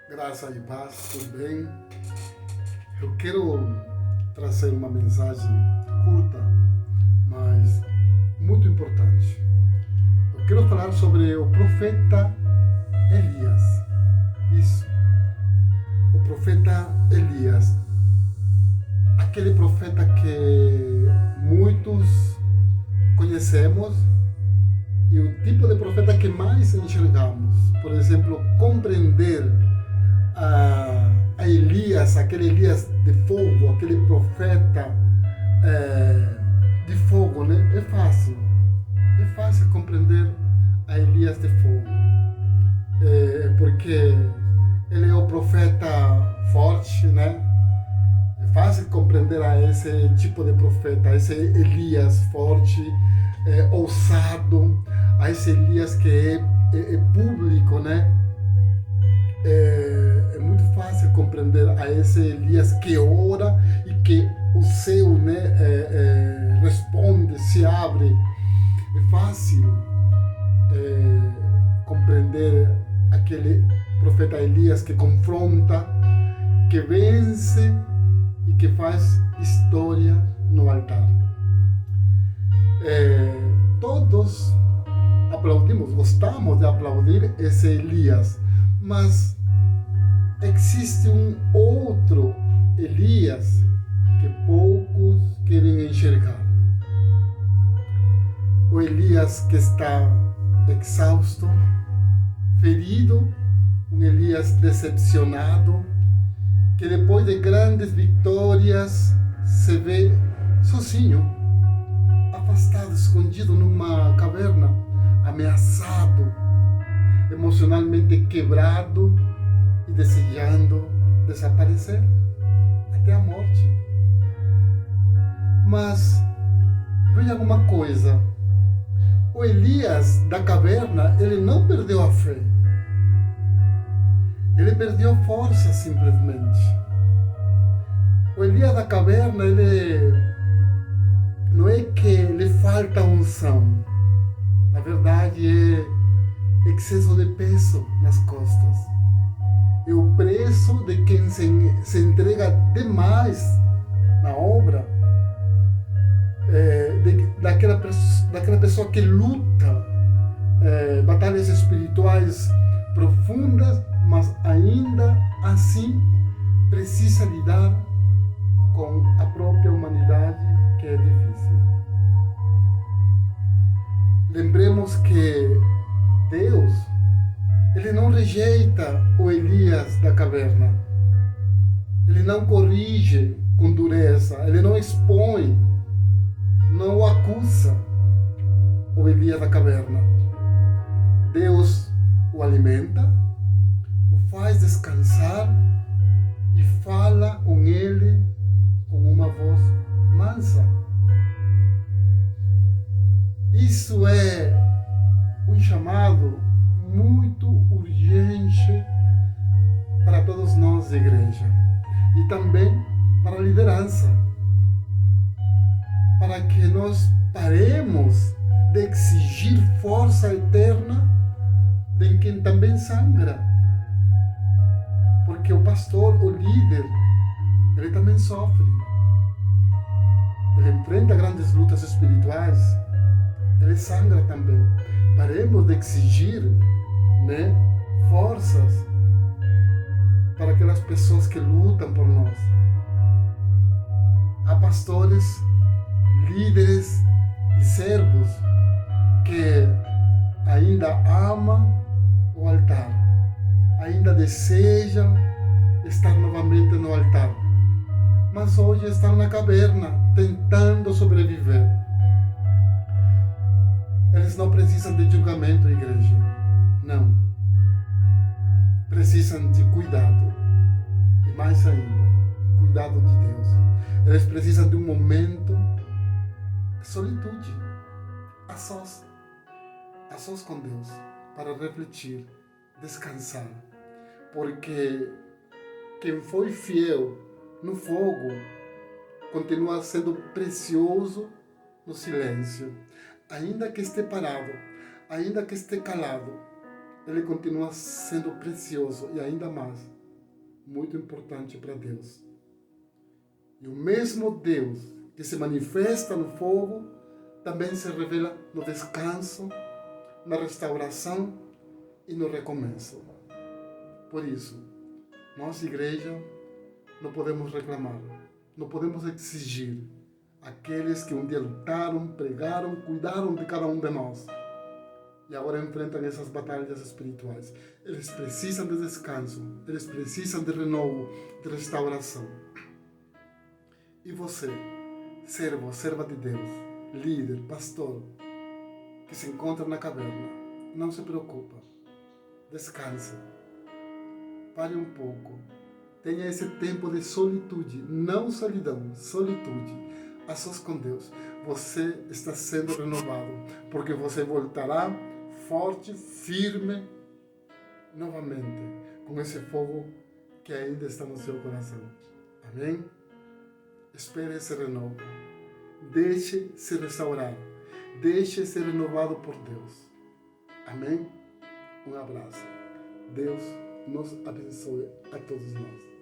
Graça e paz, tudo bem? Eu quero trazer uma mensagem curta, mas muito importante. Eu quero falar sobre o profeta Elias. Isso, o profeta Elias. Aquele profeta que muitos conhecemos e o tipo de profeta que mais enxergamos. Por exemplo, compreender a Elias, aquele Elias de fogo, aquele profeta de fogo, né? É fácil compreender a Elias de fogo, porque ele é o profeta forte, né? É fácil compreender a esse tipo de profeta, a esse Elias forte, ousado, a esse Elias que é público, né? É muito fácil compreender a esse Elias que ora e que o céu, né, responde, se abre. É fácil compreender aquele profeta Elias que confronta, que vence e que faz história no altar. Todos aplaudimos, gostamos de aplaudir esse Elias, mas existe um outro Elias que poucos querem enxergar. O Elias que está exausto, ferido, um Elias decepcionado, que depois de grandes vitórias se vê sozinho, afastado, escondido numa caverna, ameaçado, emocionalmente quebrado e desejando desaparecer até a morte. Mas veja alguma coisa, o Elias da caverna, ele não perdeu a fé, ele perdeu a força simplesmente. O Elias da caverna, ele não é que lhe falta unção, na verdade é excesso de peso nas costas. É o preço de quem se entrega demais na obra, daquela pessoa que luta batalhas espirituais profundas, mas ainda assim precisa lidar com a própria humanidade, que é difícil. Lembremos que Deus, ele não rejeita o Elias da caverna. Ele não corrige com dureza. Ele não expõe, não o acusa, o Elias da caverna. Deus o alimenta, o faz descansar e fala com ele com uma voz mansa. Isso é um chamado muito urgente para todos nós da igreja e também para a liderança, para que nós paremos de exigir força eterna de quem também sangra, porque o pastor, o líder, ele também sofre, ele enfrenta grandes lutas espirituais, ele sangra também. Paremos de exigir, né, forças para aquelas pessoas que lutam por nós. Há pastores, líderes e servos que ainda amam o altar, ainda desejam estar novamente no altar, mas hoje estão na caverna tentando sobreviver. Eles não precisam de julgamento, igreja. Não. Precisam de cuidado. E mais ainda, cuidado de Deus. Eles precisam de um momento de solitude, a sós com Deus, para refletir, descansar. Porque quem foi fiel no fogo continua sendo precioso no silêncio. Ainda que esteja parado, ainda que esteja calado, ele continua sendo precioso e ainda mais, muito importante para Deus. E o mesmo Deus que se manifesta no fogo, também se revela no descanso, na restauração e no recomeço. Por isso, nós, igreja, não podemos reclamar, não podemos exigir aqueles que um dia lutaram, pregaram, cuidaram de cada um de nós e agora enfrentam essas batalhas espirituais. Eles precisam de descanso, eles precisam de renovo, de restauração. E você, servo, serva de Deus, líder, pastor, que se encontra na caverna, não se preocupa, descanse, pare um pouco, tenha esse tempo de solitude, não solidão, solitude, a sós com Deus. Você está sendo renovado, porque você voltará forte, firme, novamente, com esse fogo que ainda está no seu coração. Amém? Espere esse renovo. Deixe se restaurar. Deixe ser renovado por Deus. Amém? Um abraço. Deus nos abençoe a todos nós.